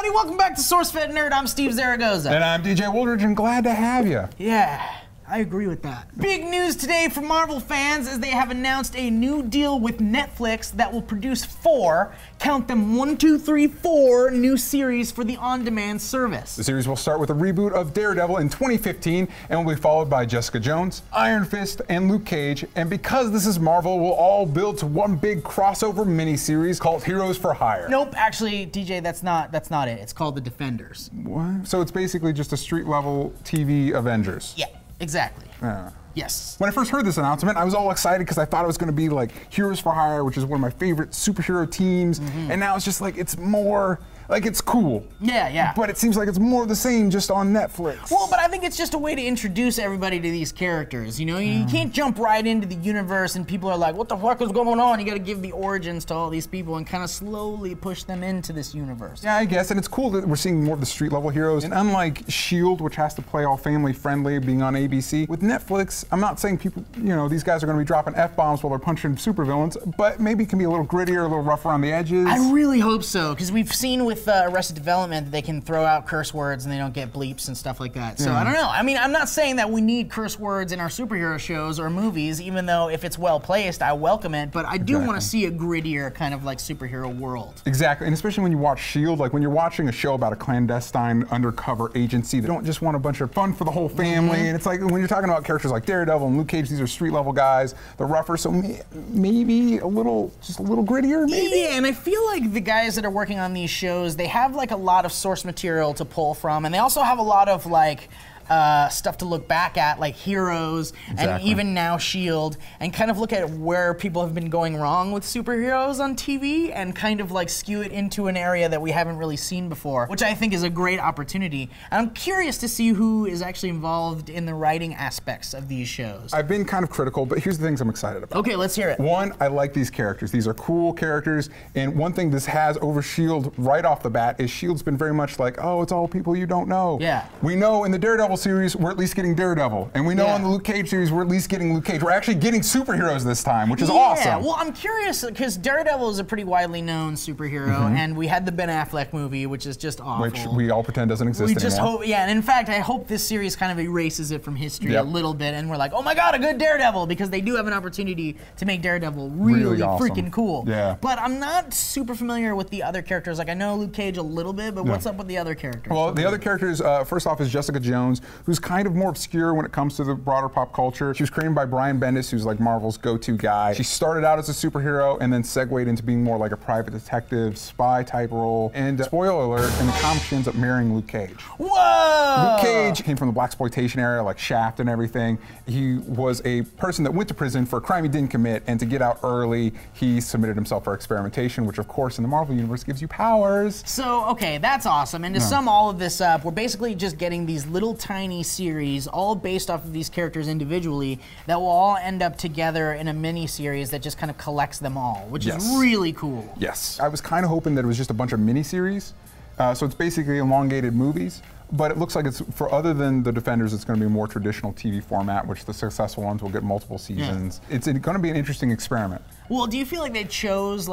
everybody. Welcome back to SourceFedNerd. I'm Steve Zaragoza. And I'm DJ Woolridge, and glad to have you. Yeah, I agree with that. Big news today for Marvel fans as they have announced a new deal with Netflix that will produce 4, count them 1, 2, 3, 4 new series for the on-demand service. The series will start with a reboot of Daredevil in 2015 and will be followed by Jessica Jones, Iron Fist, and Luke Cage. And because this is Marvel, we'll all build to one big crossover miniseries called Heroes for Hire. Nope, actually, DJ, that's not it. It's called The Defenders. What? So it's basically just a street-level TV Avengers. Yeah, exactly. Yes. When I first heard this announcement, I was all excited because I thought it was going to be like Heroes for Hire, which is one of my favorite superhero teams. And now it's just like, it's more, like it's cool. Yeah, yeah. But it seems like it's more of the same just on Netflix. Well, but I think it's just a way to introduce everybody to these characters. You know, you can't jump right into the universe and people are like, what the fuck is going on? You got to give the origins to all these people and kind of slowly push them into this universe. Yeah, I guess, and it's cool that we're seeing more of the street level heroes. And unlike S.H.I.E.L.D., which has to play all family friendly, being on ABC, with Netflix, I'm not saying people, you know, these guys are going to be dropping F-bombs while they're punching supervillains, but maybe it can be a little grittier, a little rough around the edges. I really hope so, because we've seen with Arrested Development that they can throw out curse words and they don't get bleeps and stuff like that. So I don't know. I mean, I'm not saying that we need curse words in our superhero shows or movies, even though if it's well placed, I welcome it. But I do want to see a grittier kind of like superhero world. Exactly, and especially when you watch S.H.I.E.L.D., like when you're watching a show about a clandestine undercover agency, they don't just want a bunch of fun for the whole family. And it's like when you're talking about characters like Daredevil and Luke Cage, these are street level guys, they're rougher, so maybe a little, just a little grittier, maybe? Yeah, and I feel like the guys that are working on these shows, they have like a lot of source material to pull from, and they also have a lot of like stuff to look back at, like Heroes, and even now S.H.I.E.L.D., and kind of look at where people have been going wrong with superheroes on TV and kind of like skew it into an area that we haven't really seen before, which I think is a great opportunity. And I'm curious to see who is actually involved in the writing aspects of these shows. I've been kind of critical, but here's the things I'm excited about. Okay, let's hear it. One, I like these characters. These are cool characters, and one thing this has over S.H.I.E.L.D. right off the bat is S.H.I.E.L.D.'s been very much like, oh, it's all people you don't know. Yeah. We know in the Daredevil series, we're at least getting Daredevil. And we know in the Luke Cage series, we're at least getting Luke Cage. We're actually getting superheroes this time, which is awesome. Yeah, well, I'm curious, because Daredevil is a pretty widely known superhero, and we had the Ben Affleck movie, which is just awful. Which we all pretend doesn't exist anymore. We just hope, yeah, and in fact, I hope this series kind of erases it from history a little bit, and we're like, oh my god, a good Daredevil, because they do have an opportunity to make Daredevil really awesome. Freaking cool. Yeah. But I'm not super familiar with the other characters. Like, I know Luke Cage a little bit, but what's up with the other characters? Well, the other characters, first off, is Jessica Jones, who's kind of more obscure when it comes to the broader pop culture. She was created by Brian Bendis, who's like Marvel's go-to guy. She started out as a superhero and then segued into being more like a private detective, spy type role. And spoiler alert, in the comics she ends up marrying Luke Cage. Whoa! Luke Cage came from the blaxploitation era, like Shaft and everything. He was a person that went to prison for a crime he didn't commit, and to get out early, he submitted himself for experimentation, which of course in the Marvel universe gives you powers. So, okay, that's awesome. And to sum all of this up, we're basically just getting these little tiny series, all based off of these characters individually, that will all end up together in a mini-series that just kind of collects them all, which is really cool. Yes. I was kind of hoping that it was just a bunch of mini-series, so it's basically elongated movies, but it looks like it's, for other than the Defenders, it's going to be a more traditional TV format, which the successful ones will get multiple seasons. It's going to be an interesting experiment. Well, do you feel like they chose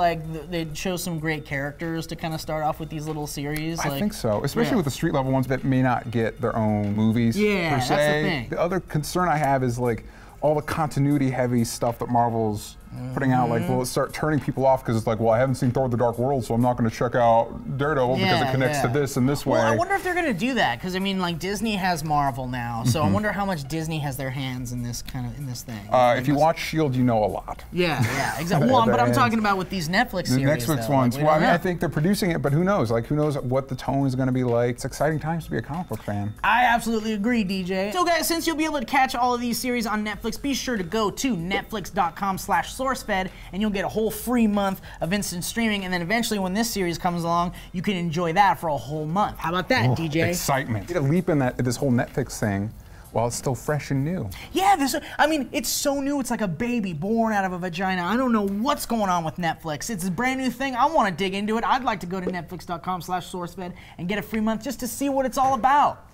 some great characters to kind of start off with these little series? I think so, especially with the street level ones that may not get their own movies per se. That's the thing. The other concern I have is like all the continuity heavy stuff that Marvel's putting out, like, will it start turning people off because it's like, well, I haven't seen Thor: The Dark World, so I'm not going to check out Daredevil because it connects to this and this way. Well, I wonder if they're going to do that, because I mean, like, Disney has Marvel now, so I wonder how much Disney has their hands in this thing. If you watch S.H.I.E.L.D., you know a lot. Yeah, exactly. Well, but I'm talking about with these Netflix series. The Netflix ones. Well, I mean, I think they're producing it, but who knows? Like, who knows what the tone is going to be like? It's exciting times to be a comic book fan. I absolutely agree, DJ. So, guys, since you'll be able to catch all of these series on Netflix, be sure to go to netflix.com/SourceFed, and you'll get a whole free month of instant streaming, and then eventually when this series comes along, you can enjoy that for a whole month. How about that, DJ? Excitement. Get a leap in this whole Netflix thing while it's still fresh and new. Yeah, I mean, it's so new, it's like a baby born out of a vagina. I don't know what's going on with Netflix. It's a brand new thing. I want to dig into it. I'd like to go to netflix.com/SourceFed and get a free month just to see what it's all about.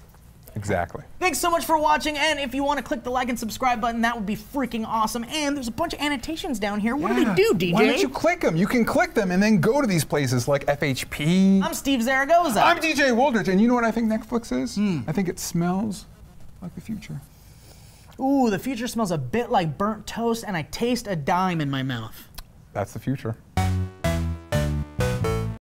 Exactly. Thanks so much for watching, and if you want to click the like and subscribe button, that would be freaking awesome. And there's a bunch of annotations down here. What do they do, DJ? Why don't you click them? You can click them and then go to these places like FHP. I'm Steve Zaragoza. I'm DJ Wooldridge, and you know what I think Netflix is? I think it smells like the future. Ooh, the future smells a bit like burnt toast, and I taste a dime in my mouth. That's the future.